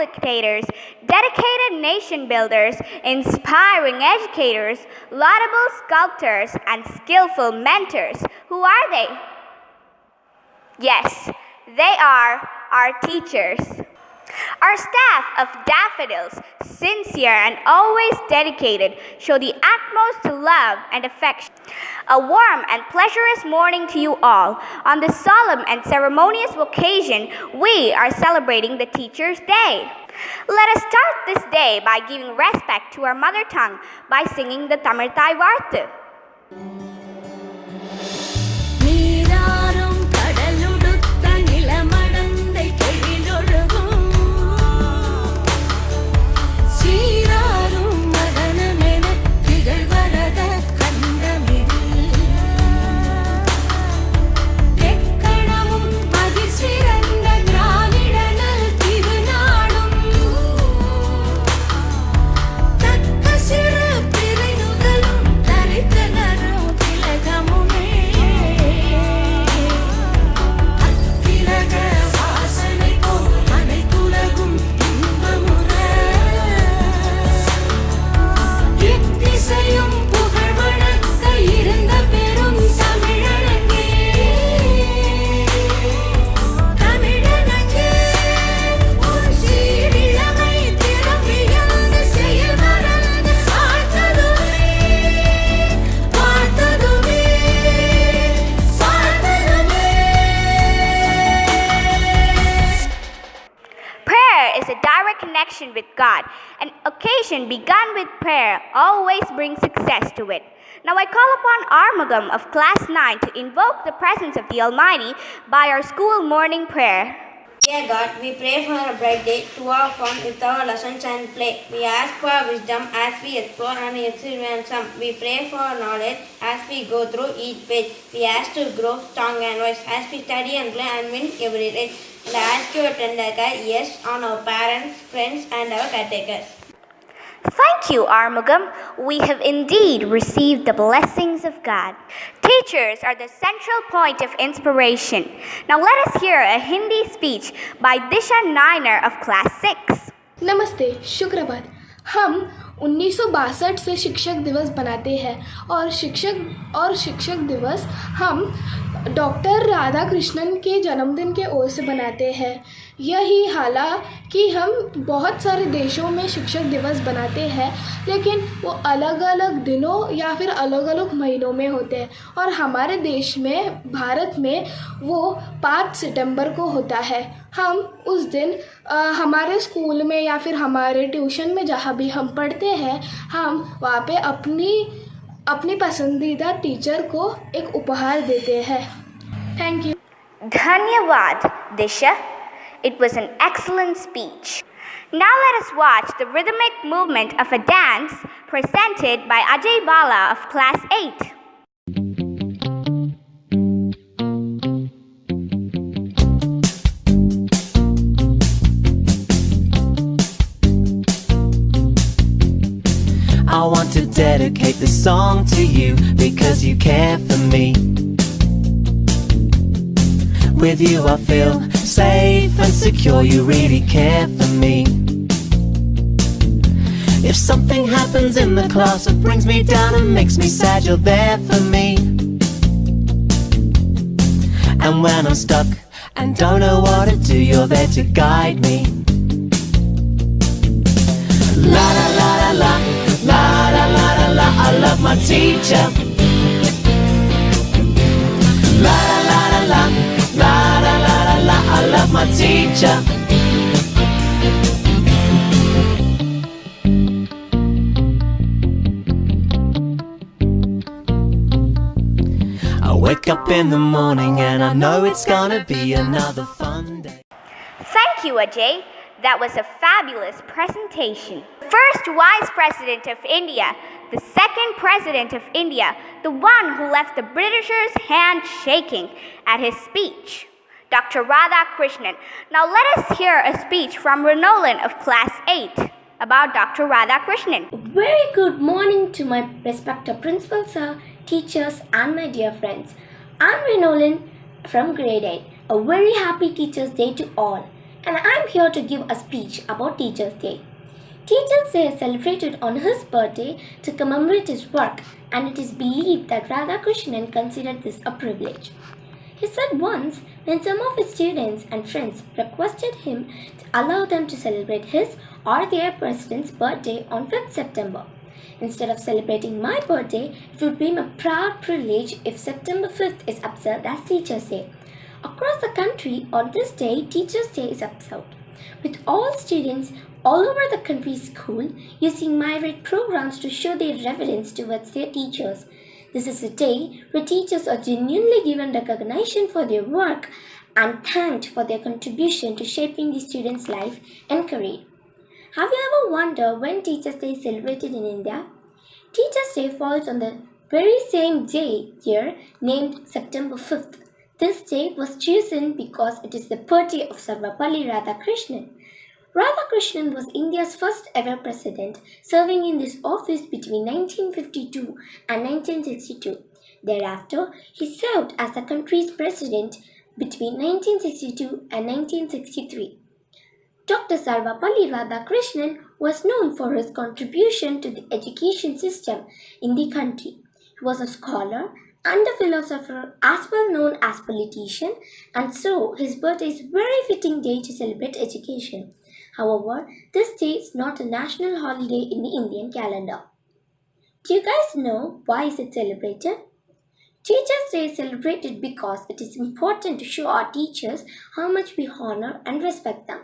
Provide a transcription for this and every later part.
facilitators, dedicated nation builders, inspiring educators, laudable sculptors, and skillful mentors. Who are they? Yes, they are our teachers. Our staff of daffodils, sincere and always dedicated, show the utmost love and affection. A warm and pleasurous morning to you all. On this solemn and ceremonious occasion, we are celebrating the Teacher's Day. Let us start this day by giving respect to our mother tongue by singing the Tamil Thai Varthu. Connection with God. An occasion begun with prayer always brings success to it. Now I call upon Armugam of class 9 to invoke the presence of the Almighty by our school morning prayer. Dear God, we pray for a bright day to have fun with our lessons and play. We ask for wisdom as we explore and experience some. We pray for knowledge as we go through each page. We ask to grow strong and wise as we study and play and win every day. And I ask your tender care, yes, on our parents, friends, and our caretakers. Thank you, Armugam. We have indeed received the blessings of God. Teachers are the central point of inspiration. Now let us hear a Hindi speech by Disha Nainer of class 6. नमस्ते, शुक्रवार। हम 1962 से शिक्षक दिवस बनाते हैं और शिक्षक दिवस हम डॉक्टर राधा कृष्णन के जन्मदिन के ओर से बनाते हैं। यही हालांकि हम बहुत सारे देशों में शिक्षक दिवस बनाते हैं, लेकिन वो अलग अलग दिनों या फिर अलग अलग महीनों में होते हैं और हमारे देश में, भारत में, वो 5 सितंबर को होता है। हम उस दिन हमारे स्कूल में या फिर हमारे ट्यूशन में जहाँ भी हम पढ़ते हैं, हम वहाँ पे अपनी पसंदीदा टीचर को एक उपहार देते हैं। Thank you. धन्यवाद Disha. It was an excellent speech. Now let us watch the rhythmic movement of a dance presented by Ajay Bala of class 8. I want to dedicate this song to you because you care for me. With you I feel safe and secure, you really care for me. If something happens in the class that brings me down and makes me sad, you're there for me. And when I'm stuck and don't know what to do, you're there to guide me. La la la la la, la la la la la, I love my teacher. La la la la la, la la la la la, I love my teacher. I wake up in the morning and I know it's gonna be another fun day. Thank you, Ajay. That was a fabulous presentation. First Vice President of India, the second President of India, the one who left the Britishers' hand shaking at his speech, Dr. Radha Krishnan. Now let us hear a speech from Renolan of Class 8 about Dr. Radha Krishnan. Very good morning to my respected principal sir, teachers and my dear friends. I'm Renolan from grade 8. A very happy Teachers' Day to all. and I'm here to give a speech about Teachers' Day. Teachers' Day is celebrated on his birthday to commemorate his work, and it is believed that Radhakrishnan considered this a privilege. He said once, when some of his students and friends requested him to allow them to celebrate his or their president's birthday on 5th September. Instead of celebrating my birthday, it would be my proud privilege if September 5th is observed as Teachers' Day. Across the country, on this day, Teachers' Day is observed, with all students all over the country school using myriad programs to show their reverence towards their teachers. This is a day where teachers are genuinely given recognition for their work and thanked for their contribution to shaping the students' life and career. Have you ever wondered when Teachers' Day is celebrated in India? Teachers' Day falls on the very same day year named September 5th. This day was chosen because it is the birthday of Sarvapalli Radhakrishnan. Radhakrishnan was India's first ever president, serving in this office between 1952 and 1962. Thereafter, he served as the country's president between 1962 and 1963. Dr. Sarvapalli Radhakrishnan was known for his contribution to the education system in the country. He was a scholar and a philosopher as well known as politician, and so his birthday is a very fitting day to celebrate education. However, this day is not a national holiday in the Indian calendar. Do you guys know why is it celebrated? Teachers' Day is celebrated because it is important to show our teachers how much we honor and respect them.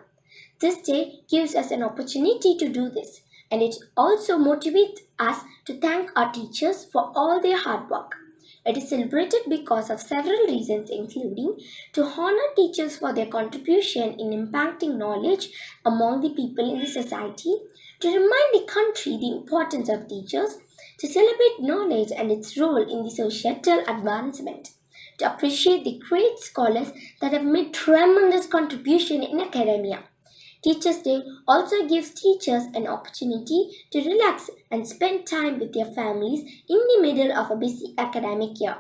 This day gives us an opportunity to do this, and it also motivates us to thank our teachers for all their hard work. It is celebrated because of several reasons, including to honor teachers for their contribution in impacting knowledge among the people in the society, to remind the country the importance of teachers, to celebrate knowledge and its role in the societal advancement, to appreciate the great scholars that have made tremendous contribution in academia. Teachers' Day also gives teachers an opportunity to relax and spend time with their families in the middle of a busy academic year.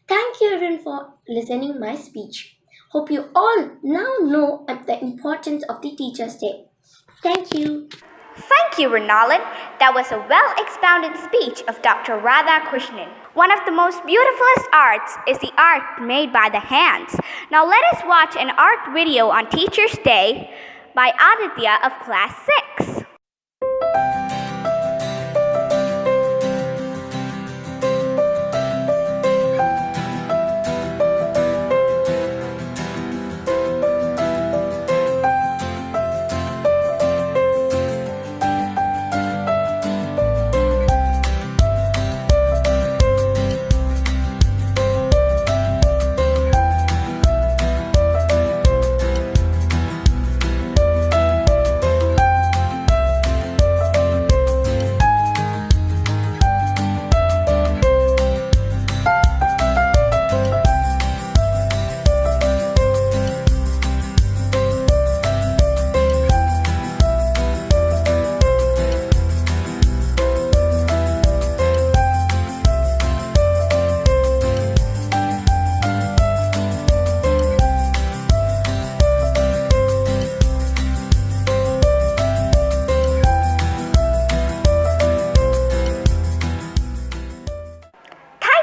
Thank you everyone for listening my speech. Hope you all now know the importance of the Teachers' Day. Thank you. Thank you, Renalan. That was a well-expounded speech of Dr. Radhakrishnan. One of the most beautifulest arts is the art made by the hands. Now let us watch an art video on Teachers' Day by Aditya of Class 6.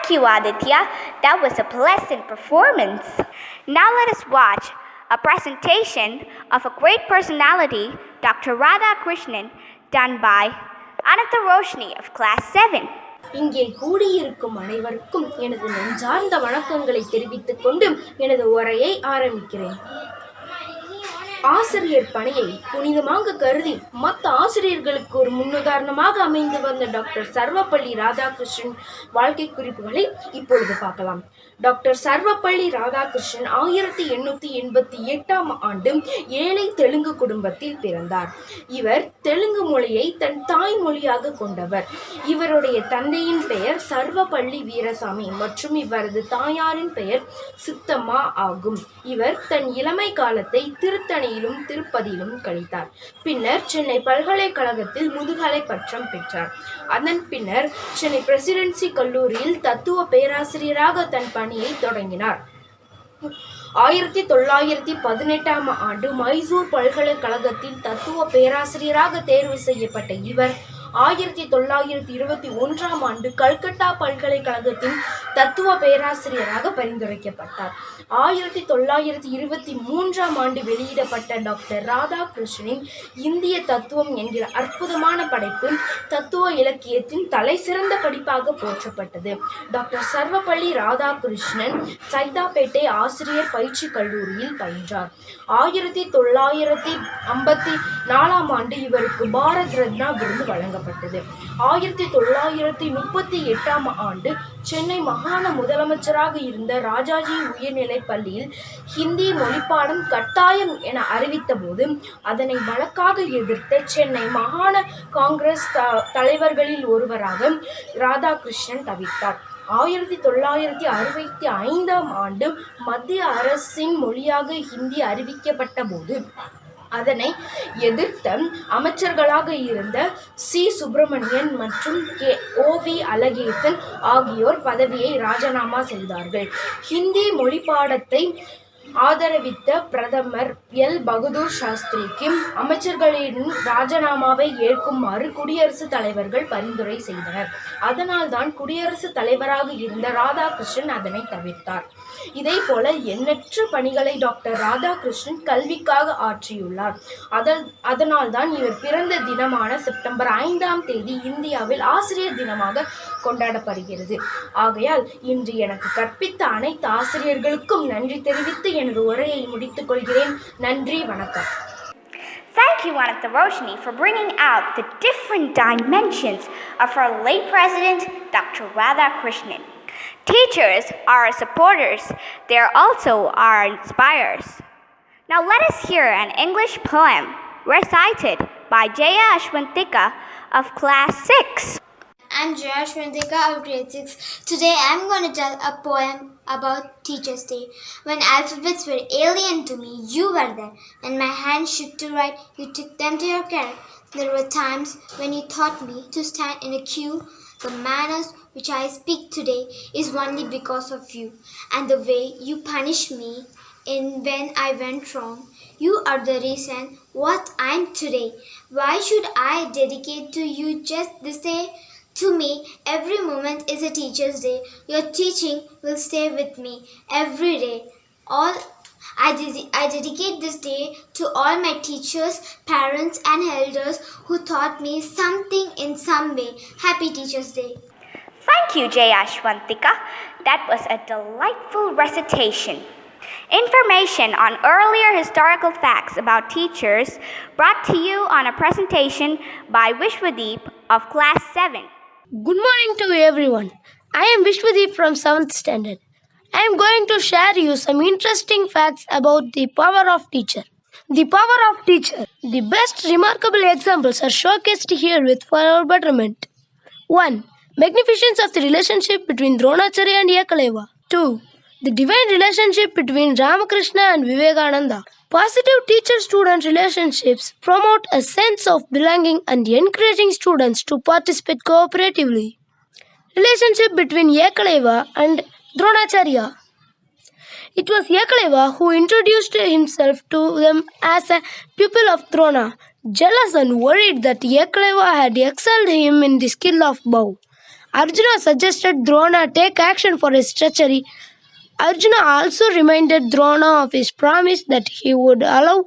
Thank you, Aditya. That was a pleasant performance. Now let us watch a presentation of a great personality, Dr. Radhakrishnan, done by Ananta Roshni of Class 7. இங்கே கூடியிருக்கும் அனைவருக்கும் எனது நெஞ்சார்ந்த வணக்கங்களை தெரிவித்துக் கொண்டு எனது உரையை ஆரம்பிக்கிறேன். ஆசிரியர் பணியை புனிதமாக கருதி மற்ற ஆசிரியர்களுக்கு ஒரு முன்னுதாரணமாக அமைந்து வந்த டாக்டர் சர்வப்பள்ளி ராதாகிருஷ்ணன் வாழ்க்கை குறிப்புகளை இப்பொழுது பார்க்கலாம். டாக்டர் சர்வப்பள்ளி ராதாகிருஷ்ணன் 1888 ஆண்டு ஏழை தெலுங்கு குடும்பத்தில் பிறந்தார். இவர் தெலுங்கு மொழியை தன் தாய்மொழியாக கொண்டவர். இவருடைய தந்தையின் பெயர் சர்வப்பள்ளி வீரசாமி மற்றும் இவரது தாயாரின் பெயர் சித்தம்மா ஆகும். இவர் தன் இளமை காலத்தை திருத்தணியிலும் திருப்பதியிலும் கழித்தார். பின்னர் சென்னை பல்கலைக்கழகத்தில் முதுகலை பட்டம் பெற்றார். அதன் பின்னர் சென்னை பிரசிடென்சி கல்லூரியில் தத்துவ பேராசிரியராக தன் பணியை தொடங்கினார். 1918ஆம் ஆண்டு மைசூர் பல்கலைக்கழகத்தின் தத்துவ பேராசிரியராக தேர்வு செய்யப்பட்ட இவர் 1921ஆம் ஆண்டு கல்கத்தா பல்கலைக்கழகத்தின் தத்துவ பேராசிரியராக பரிந்துரைக்கப்பட்டார். 1923ஆம் ஆண்டு வெளியிடப்பட்ட டாக்டர் ராதாகிருஷ்ணனின் இந்திய தத்துவம் என்கிற அற்புதமான படைப்பு தத்துவ இலக்கியத்தின் தலைசிறந்த படிப்பாக போற்றப்பட்டது. டாக்டர் சர்வப்பள்ளி ராதாகிருஷ்ணன் சைதாப்பேட்டை ஆசிரியர் பயிற்சி கல்லூரியில் பயின்றார். 1954ஆம் ஆண்டு இவருக்கு பாரத் ரத்னா விருது வழங்கப்பட்டது. 1938ஆம் ஆண்டு சென்னை மாகாண முதலமைச்சராக இருந்த ராஜாஜி உயர்நிலைப் பள்ளியில் ஹிந்தி மொழிப்பாடம் கட்டாயம் என அறிவித்த போது அதனை வழக்காக எதிர்த்த சென்னை மாகாண காங்கிரஸ் தலைவர்களில் ஒருவராக ராதாகிருஷ்ணன் தவிர்த்தார். 1965ஆம் ஆண்டு மத்திய அரசின் மொழியாக ஹிந்தி அறிவிக்கப்பட்ட போது அதனை எதிர்த்த அமைச்சர்களாக இருந்த சி. சுப்பிரமணியன் மற்றும் ஓ.வி. அழகேசன் ஆகியோர் பதவியை ராஜினாமா செய்தார்கள். ஹிந்தி மொழிப்பாடத்தை ஆதரவித்த பிரதமர் எல். பகதூர் சாஸ்திரிக்கு அமைச்சர்களின் ராஜினாமாவை ஏற்குமாறு குடியரசுத் தலைவர்கள் பரிந்துரை செய்தனர். அதனால்தான் குடியரசுத் தலைவராக இருந்த ராதாகிருஷ்ணன் அதனை தவிர்த்தார். இதே போல எண்ணற்ற பணிகளை டாக்டர் ராதாகிருஷ்ணன் கல்விக்காக ஆற்றியுள்ளார். அதனால்தான் இவர் பிறந்த தினமான செப்டம்பர் 5ஆம் தேதி இந்தியாவில் ஆசிரியர் தினமாக கொண்டாடப்படுகிறது. ஆகையால் இன்று எனக்கு கற்பித்த அனைத்து ஆசிரியர்களுக்கும் நன்றி தெரிவித்து எனது உரையை முடித்துக் கொள்கிறேன். நன்றி, வணக்கம். Thank you, Anantha Roshni, for bringing out the different dimensions of our late President, Dr. Radhakrishnan. Teachers are our supporters. They are also our inspirers. Now let us hear an English poem recited by Jaya Ashwantika of Class 6. I'm Jaya Ashwantika of Grade 6. Today I'm going to tell a poem about Teacher's Day. When alphabets were alien to me, you were there. And my hands shook to write, you took them to your care. There were times when you taught me to stand in a queue. The manners which I speak today is only because of you. And the way you punish me when I went wrong. You are the reason what I'm today. Why should I dedicate to you just this day? To me, every moment is a teacher's day. Your teaching will stay with me every day. I dedicate this day to all my teachers, parents and elders who taught me something in some way. Happy Teacher's Day. Thank you, Jaya Ashwantika. That was a delightful recitation. Information on earlier historical facts about teachers brought to you on a presentation by Vishwadeep of Class 7. Good morning to everyone. I am Vishwadeep from 7th standard. I am going to share you some interesting facts about the power of teacher. The power of teacher. The best remarkable examples are showcased here with for our betterment. 1. Magnificence of the relationship between Dronacharya and Ekaleva. 2. The divine relationship between Ramakrishna and Vivekananda. Positive teacher-student relationships promote a sense of belonging and encouraging students to participate cooperatively. Relationship between Ekaleva and Dronacharya. It was Ekaleva who introduced himself to them as a pupil of Drona, jealous and worried that Ekaleva had excelled him in the skill of bow. Arjuna suggested Drona take action for his treachery. Arjuna also reminded Drona of his promise that he would allow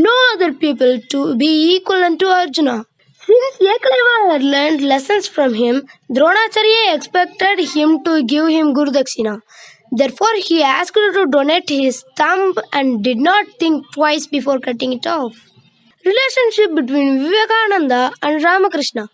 no other people to be equivalent to Arjuna. Since Ekaleva had learned lessons from him, Dronacharya expected him to give him Guru Dakshina. Therefore, he asked to donate his thumb and did not think twice before cutting it off. Relationship between Vivekananda and Ramakrishna.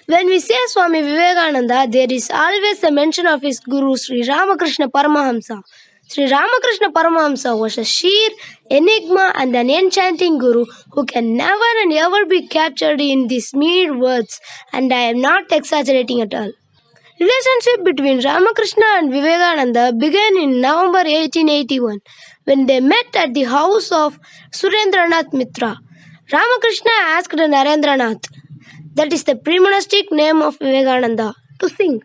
When we say Swami Vivekananda, there is always a mention of his guru Sri Ramakrishna Paramahamsa. Sri Ramakrishna Paramahamsa was a sheer enigma and an enchanting guru who can never and ever be captured in these mere words, and I am not exaggerating at all. Relationship between Ramakrishna and Vivekananda began in November 1881 when they met at the house of Surendranath Mitra. Ramakrishna asked Narendranath, that is the primonistic name of Vivekananda, to sing.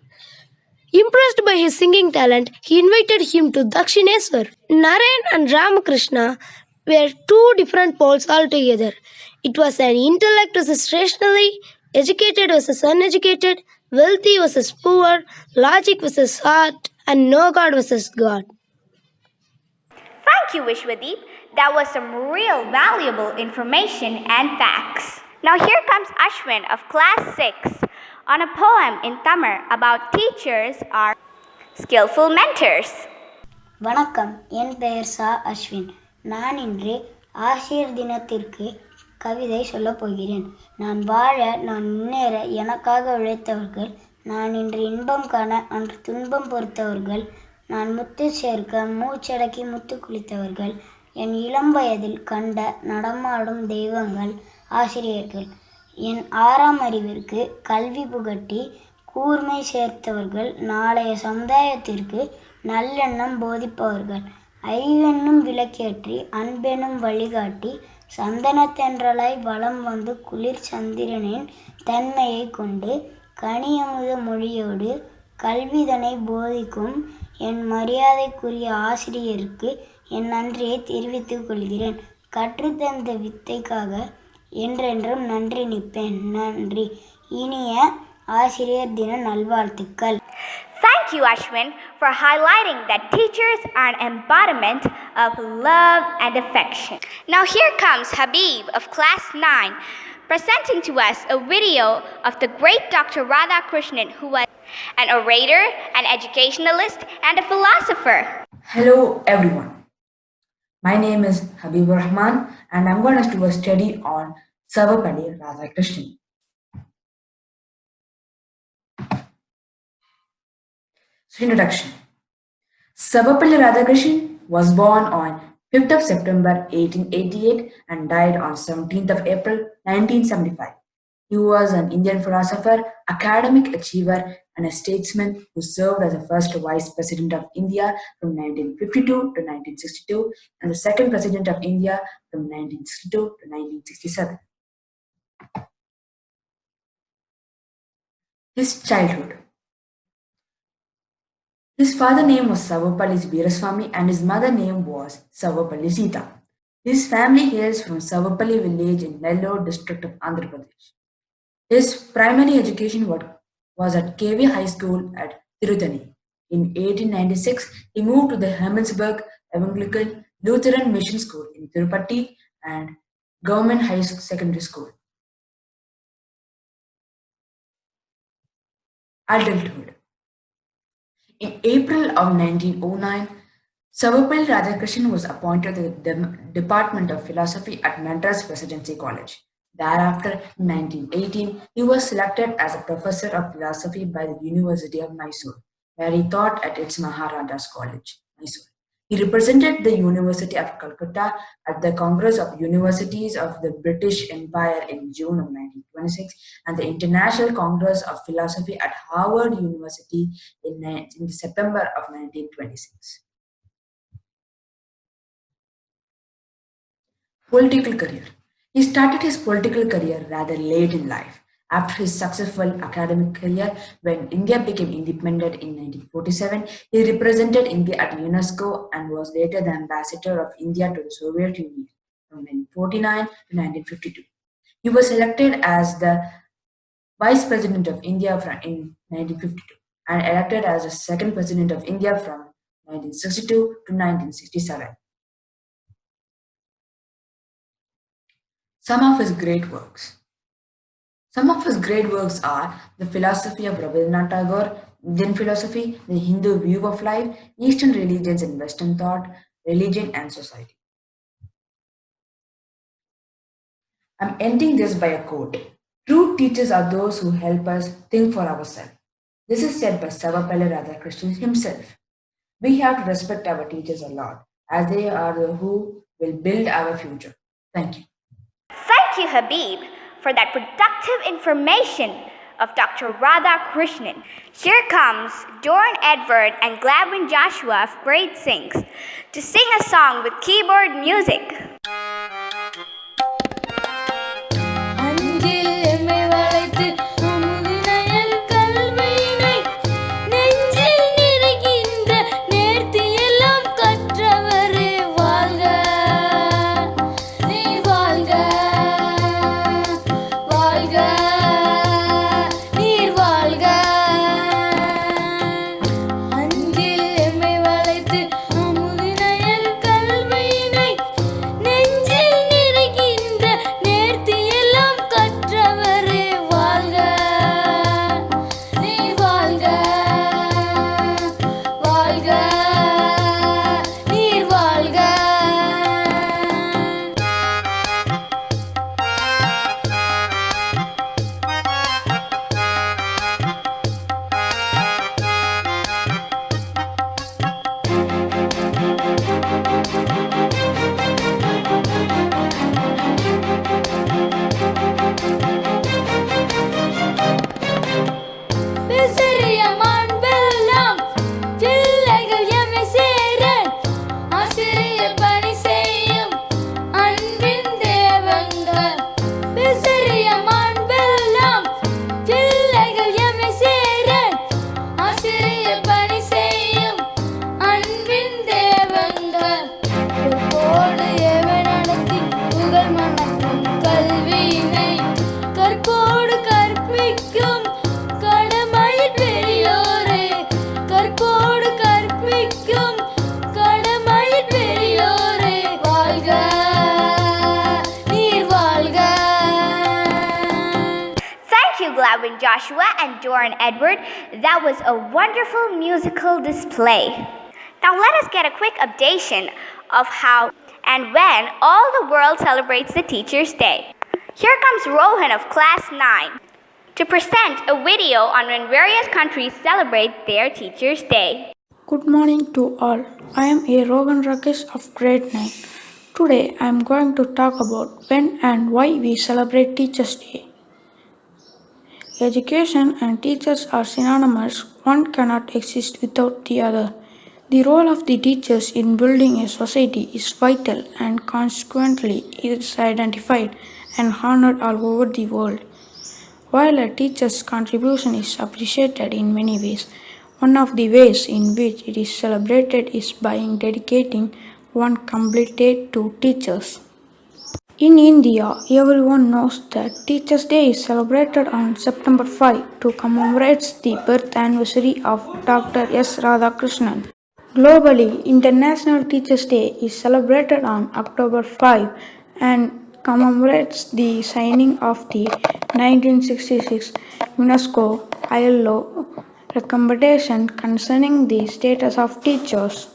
Impressed by his singing talent, he invited him to Dakshineswar. Narayan and Ramakrishna were two different poles altogether. It was an intellect versus rationally, educated versus uneducated, wealthy versus poor, logic versus art, and no God versus God. Thank you, Vishwadeep. That was some real valuable information and facts. Now here comes Ashwin of class 6 on a poem in Tamil about teachers are skillful mentors. வணக்கம், என் பெயர் சா அஸ்வின். நான் இன்று ஆசிரியர் தினத்திற்கு கவிதை சொல்லப் போகிறேன். நான் வாழ, நான் முன்னேற எனக்காக உழைத்தவர்கள், நான் இன்று இன்பம் காண அன்று துன்பம் பொறுத்தவர்கள், நான் முத்து சேர்க்க மூச்சடக்கி முத்து குளித்தவர்கள், என் இளம் வயதில் கண்ட நடமாடும் தெய்வங்கள் ஆசிரியர்கள், என் 6ஆம் அறிவிற்கு கல்வி புகட்டி கூர்மை சேர்த்தவர்கள், நாளைய சமுதாயத்திற்கு நல்லெண்ணம் போதிப்பவர்கள், அறிவென்னும் விளக்கேற்றி அன்பெனும் வழிகாட்டி சந்தனத்தென்றலாய் வலம் வந்து குளிர் சந்திரனின் தன்மையை கொண்டு கனியமுத மொழியோடு கல்விதனை போதிக்கும் என் மரியாதைக்குரிய ஆசிரியருக்கு என் நன்றியை தெரிவித்துக் கொள்கிறேன். கற்றுத்தந்த வித்தைக்காக என்றென்றும் நன்றி நிற்பேன். நன்றி. இனிய ஆசிரியர் தின நல்வாழ்த்துக்கள். Thank you, Ashwin, for highlighting that teachers are an embodiment of love and affection. Now here comes Habib of class 9 presenting to us a video of the great Dr. Radhakrishnan, who was an orator, an educationalist, and a philosopher. Hello everyone. My name is Habib Rahman and I'm going to do a study on Sarvapalli Radhakrishnan. Introduction. Sarvapalli Radhakrishnan was born on 5th of September 1888 and died on 17th of April 1975. He was an Indian philosopher, academic achiever, and a statesman who served as the first Vice President of India from 1952 to 1962 and the second President of India from 1962 to 1967. His childhood. His father's name was Sarvapalli Veeraswamy and his mother's name was Sarvapalli Sita. His family hails from Sarvapalli village in Nellore district of Andhra Pradesh. His primary education was at KV High School at Tirutani. In 1896, he moved to the Hemmelsburg Evangelical Lutheran Mission School in Tirupati and Government High Secondary School. Adulthood. In April of 1909, Sarvapalli Radhakrishnan was appointed to the Department of Philosophy at Madras Presidency College. Thereafter, in 1918, he was selected as a professor of philosophy by the University of Mysore, where he taught at its Maharaja's College, Mysore. He represented the University of Calcutta at the Congress of Universities of the British Empire in June of 1926 and the International Congress of Philosophy at Harvard University in September of 1926. Political career. He started his political career rather late in life. After his successful academic career, when India became independent in 1947, he represented India at UNESCO and was later the ambassador of India to the Soviet Union from 1949 to 1952. He was elected as the Vice President of India in 1952 and elected as the second President of India from 1962 to 1967. Some of his great works. Some of his great works are The Philosophy of Rabindranath Tagore, Indian Philosophy, The Hindu View of Life, Eastern Religions and Western Thought, Religion and Society. I'm ending this by a quote. True teachers are those who help us think for ourselves. This is said by Sarvapalli Radhakrishnan himself. We have to respect our teachers a lot, as they are who will build our future. Thank you. Thank you, Habib, for that productive information of Dr. Radhakrishnan. Here comes Doran Edward and Gladwin Joshua of grade 6 to sing a song with keyboard music. அஞ்சில் எம்மை வளைத்து அமுதினையல் கல்வியினை நெஞ்சில் Glavin Joshua and Doran Edward, that was a wonderful musical display. Now let us get a quick updation of how and when all the world celebrates the Teacher's Day. Here comes Rohan of Class 9 to present a video on when various countries celebrate their Teacher's Day. Good morning to all. I am A. Rohan Rakesh of grade 9. Today I am going to talk about when and why we celebrate Teacher's Day. Education and teachers are synonymous. One cannot exist without the other. The role of the teachers in building a society is vital and consequently is identified and honored all over the world. While a teacher's contribution is appreciated in many ways, one of the ways in which it is celebrated is by dedicating one complete day to teachers. In India, everyone knows that Teachers' Day is celebrated on September 5 to commemorate the birth anniversary of Dr. S. Radhakrishnan. Globally, International Teachers' Day is celebrated on October 5 and commemorates the signing of the 1966 UNESCO ILO recommendation concerning the status of teachers.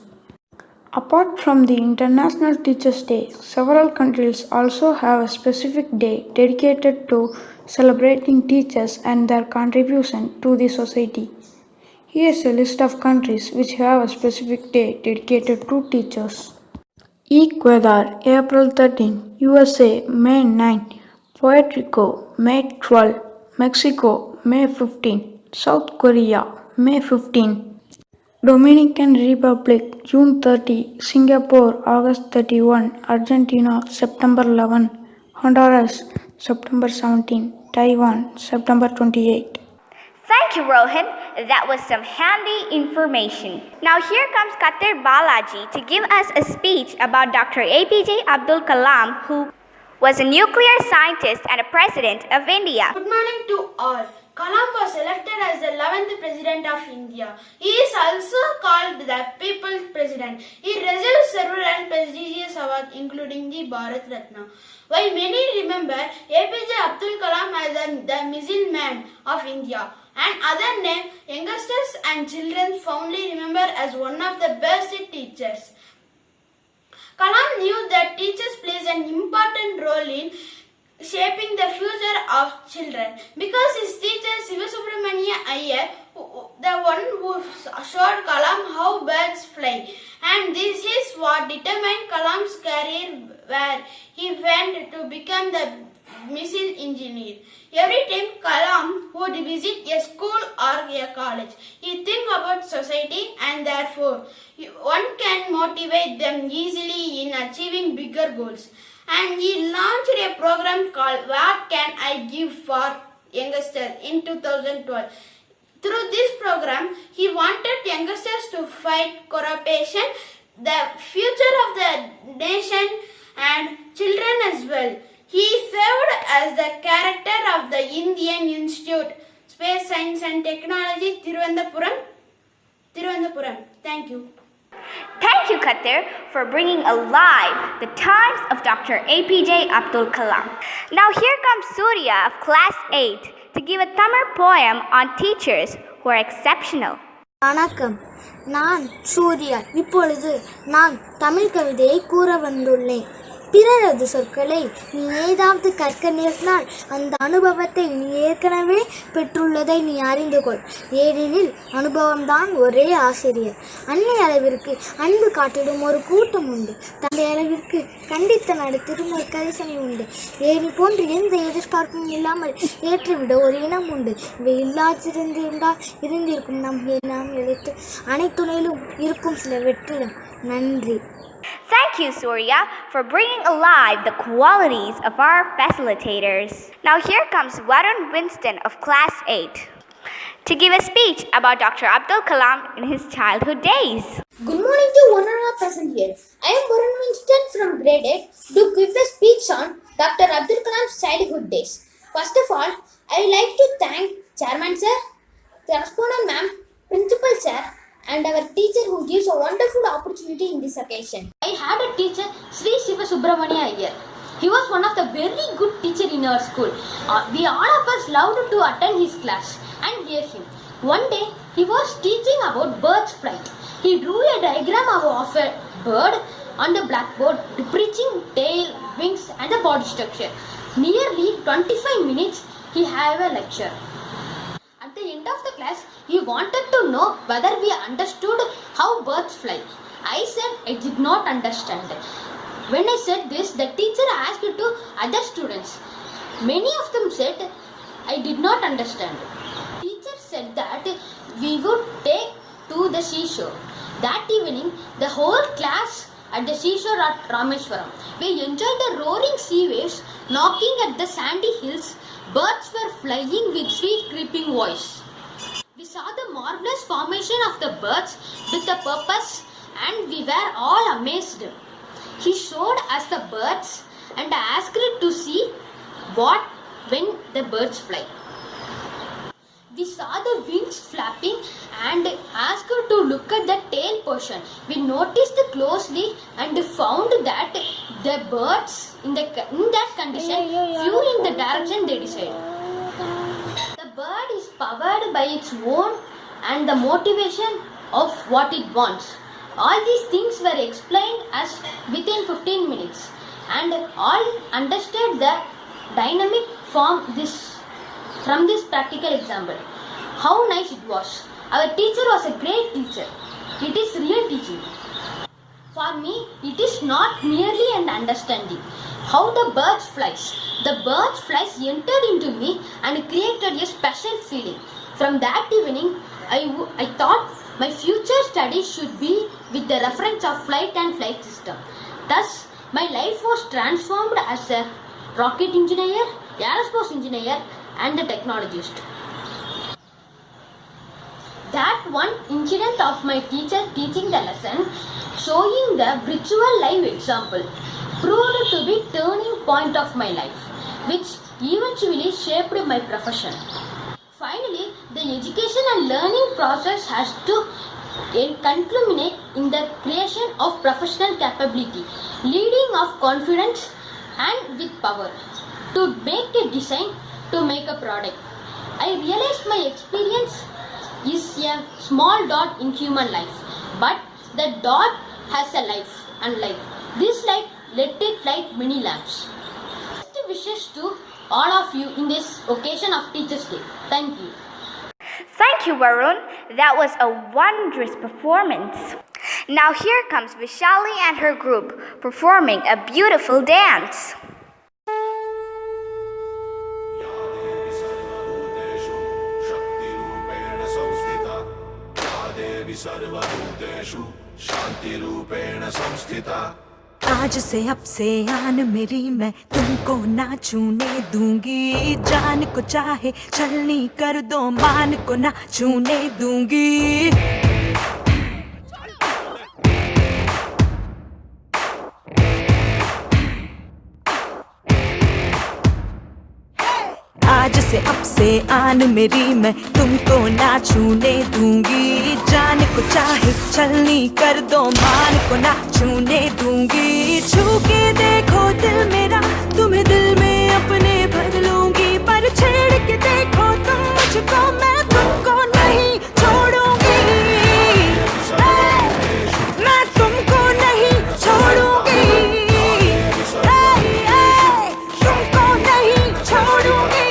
Apart from the International Teachers' Day, several countries also have a specific day dedicated to celebrating teachers and their contribution to the society. Here is a list of countries which have a specific day dedicated to teachers. Ecuador, April 13, USA, May 9, Puerto Rico, May 12, Mexico, May 15, South Korea, May 15, Dominican Republic, June 30, Singapore, August 31, Argentina, September 11, Honduras, September 17, Taiwan, September 28. Thank you, Rohan. That was some handy information. Now here comes Katir Balaji to give us a speech about Dr. APJ Abdul Kalam, who was a nuclear scientist and a president of India. Good morning to all. Kalam was elected as the 11th President of India. He is also called the People's President. He received several and prestigious awards including the Bharat Ratna. While many remember APJ Abdul Kalam as the Missile Man of India and other names, youngsters and children fondly remember as one of the best teachers. Kalam knew that teachers plays an important role in shaping the future of children because his teacher Siva Subramania Iyer, the one who showed Kalam how birds fly, and this is what determined Kalam's career, where he went to become the missile engineer. Every time Kalam would visit a school or a college, he think about society and therefore one can motivate them easily in achieving bigger goals. And he launched a program called What Can I Give for Youngsters in 2012. Through this program, he wanted youngsters to fight corruption, the future of the nation and children as well. He served as the character of the Indian Institute, Space Science and Technology, Thiruvananthapuram. Thank you. Thank you, Katir, for bringing alive the times of Dr. APJ Abdul Kalam. Now here comes Surya of Class 8 to give a Tamil poem on teachers who are exceptional. வணக்கம், நான் சூர்யா. இப்பொழுது நான் தமிழ் கவிதையை கூற வந்துள்ளேன். பிறரது சொற்களை நீ ஏதாவது கற்க நேர்ந்தால் அந்த அனுபவத்தை நீ ஏற்கனவே பெற்றுள்ளதை நீ அறிந்து கொள். ஏனெனில் அனுபவம்தான் ஒரே ஆசிரியர். அன்னை அளவிற்கு அன்பு காட்டிடும் ஒரு கூட்டம் உண்டு. தந்தை அளவிற்கு கண்டித்து நடத்திடும் ஒரு கரிசனை உண்டு. ஏனி போன்று எந்த எதிர்பார்ப்பும் இல்லாமல் ஏற்றுவிட ஒரு இனம் உண்டு. இவை இல்லாதிருந்தால் இருந்திருக்கும் நாம் எழுத்து அனைத்துணையிலும் இருக்கும் சில வெற்றிடம். நன்றி. Thank you, Surya, for bringing alive the qualities of our facilitators. Now here comes Varun Winston of Class 8 to give a speech about Dr. Abdul Kalam in his childhood days. Good morning to one and all present here. I am Varun Winston from grade 8 to give a speech on Dr. Abdul Kalam's childhood days. First of all, I would like to thank Chairman Sir, Correspondent Ma'am, Principal Sir, and our teacher who gives a wonderful opportunity in this occasion. I had a teacher, Sri Siva Subramania Iyer. He was one of the very good teacher in our school. We all of us loved to attend his class and hear him. One day, he was teaching about birds' flight. He drew a diagram of a bird on the blackboard, depicting tail, wings, and the body structure. Nearly 25 minutes, he had a lecture. At the end of the class, he wanted to know whether we understood how birds fly. I said I did not understand. When I said this, the teacher asked to other students. Many of them said, I did not understand. The teacher said that we would take to the seashore. That evening, the whole class at the seashore at Rameshwaram. We enjoyed the roaring sea waves knocking at the sandy hills. Birds were flying with sweet creeping voice. We saw the marvelous formation of the birds with a purpose, and we were all amazed. He showed us the birds and asked to see when the birds fly. We saw the wings flapping and asked to look at the tail portion. We noticed closely and found that the birds in that condition flew in the direction they decided. The bird is powered by its own and the motivation of what it wants. All these things were explained us within 15 minutes, and all understood the dynamic from this practical example. How nice it was. Our teacher was a great teacher. It is real teaching. For me, it is not merely an understanding how the birds flies. The birds flies entered into me and created a special feeling. From that evening, I thought my future studies should be with the reference of flight and flight system. Thus, my life was transformed as a rocket engineer, aerospace engineer, and a technologist. That one incident of my teacher teaching the lesson, showing the virtual live example, proved to be turning point of my life, which eventually shaped my profession. Finally, the education and learning process has to culminate in the creation of professional capability, leading of confidence and with power, to make a design, to make a product. I realized my experience is a small dot in human life, but the dot has a life, and like this light, let it light many lamps. Best wishes to all of you in this occasion of Teachers' Day. Thank you. Thank you, Varun. That was a wondrous performance. Now here comes Vishali and her group performing a beautiful dance. आज से अब से आन मेरी मैं तुमको ना छूने दूंगी जान को चाहे चलनी कर दो मान को ना छूने दूंगी आज से अब से आन मेरी मैं तुमको ना छूने दूंगी जान को चाहे चलनी कर दो मान को ना छूने दूंगी छू के देखो दिल मेरा तुम्हें दिल में अपने भर लूंगी पर छेड़ के देखो तुम मुझको मैं तुमको नहीं छोड़ूंगी मैं तुमको नहीं छोड़ूंगी तुमको नहीं छोड़ूंगी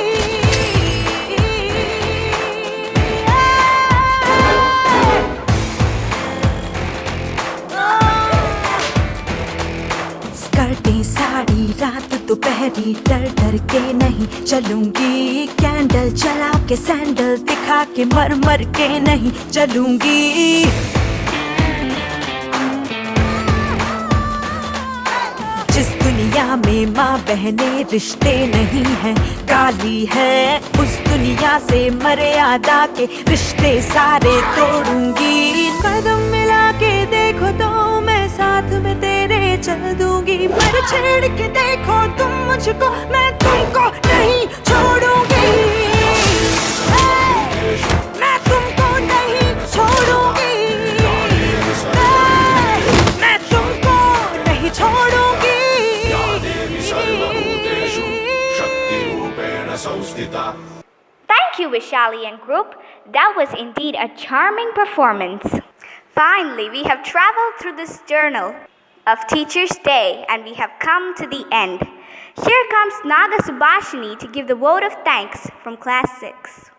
साड़ी रात दोपहरी डर डर के नहीं चलूंगी कैंडल जला के सैंडल दिखा के मर मर के नहीं चलूंगी जिस दुनिया में माँ बहने रिश्ते नहीं हैं काली है उस दुनिया से मर्यादा के रिश्ते सारे तोड़ूंगी कदम मिला के देखो तो मैं साथ में तेरे चल दूंगी पर छेड़ के देखो तुम मुझको मैं तुमको नहीं छोड़ूंगी मैं तुमको नहीं छोड़ूंगी मैं तुमको नहीं छोड़ूंगी Thank you, Vishali and group. That was indeed a charming performance. Finally, we have traveled through this journal of Teachers' Day and we have come to the end. Here comes Naga Subhashini to give the vote of thanks from Class 6.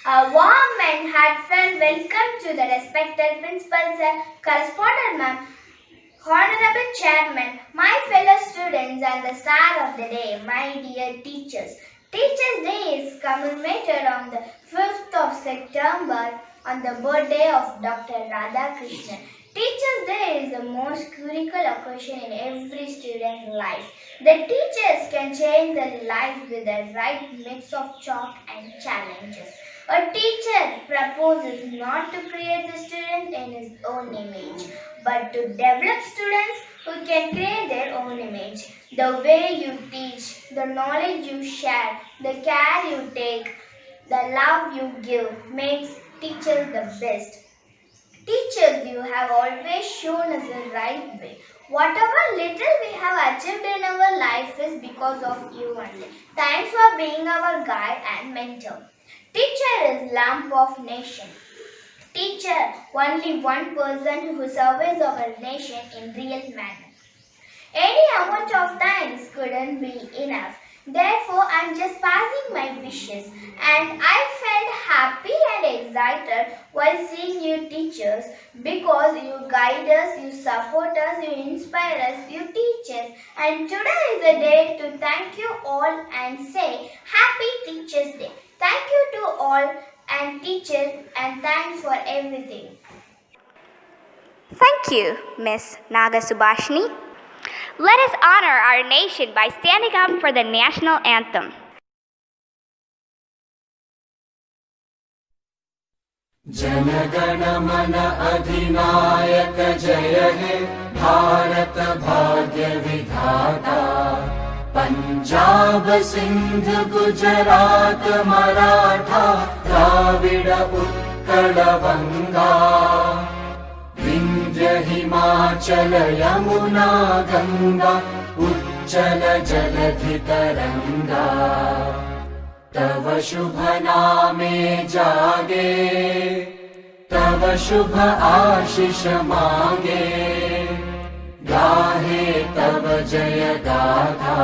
A warm and heartfelt welcome to the respected Principal Sir, Correspondent Ma'am, Honorable Chairman, my fellow students and the star of the day, my dear teachers. Teachers' Day is commemorated on the 5th of September on the birthday of Dr. Radhakrishnan. Teachers' Day is the most critical occasion in every student's life. The teachers can change their life with the right mix of chalk and challenges. A teacher proposes not to create the student in his own image, but to develop students who can create their own image. The way you teach, the knowledge you share, the care you take, the love you give makes teachers the best. Teachers, you have always shown us the right way. Whatever little we have achieved in our life is because of you only. Thanks for being our guide and mentor. Teacher is lamp of nation. Teacher, only one person who serves our nation in real manner. Any amount of thanks couldn't be enough. Therefore, I'm just passing my wishes. And I felt happy and excited while seeing you teachers because you guide us, you support us, you inspire us, you teach us. And today is the day to thank you all and say Happy Teachers' Day. Thank you to all and teachers and thanks for everything. Thank you, Miss Naga Subhashini. Let us honor our nation by standing up for the national anthem. जनगण मन अधिनायक जय हे भारत भाग्य विधाता पंजाब सिंध गुजरात मराठा द्राविड उत्कल बंगा विंध्य हिमाचल यमुना गंगा उज्जल जलधि तरंगा तव शुभ नामे जागे तव शुभ आशीष मांगे गाहे तव जय गाथा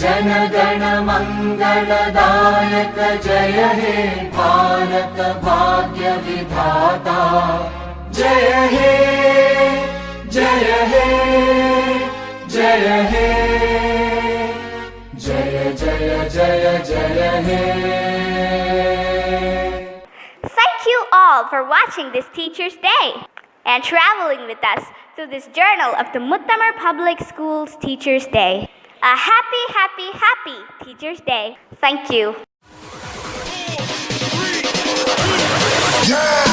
जन गण मंगलदायक जय हे भारत भाग्य विधाता जय हे जय हे जय हे जय जय जय जय हे. Thank you all for watching this Teachers' Day and traveling with us through this journal of the Muthamil Public Schools Teachers' Day. A happy, happy, happy Teachers' Day. Thank you. Yeah!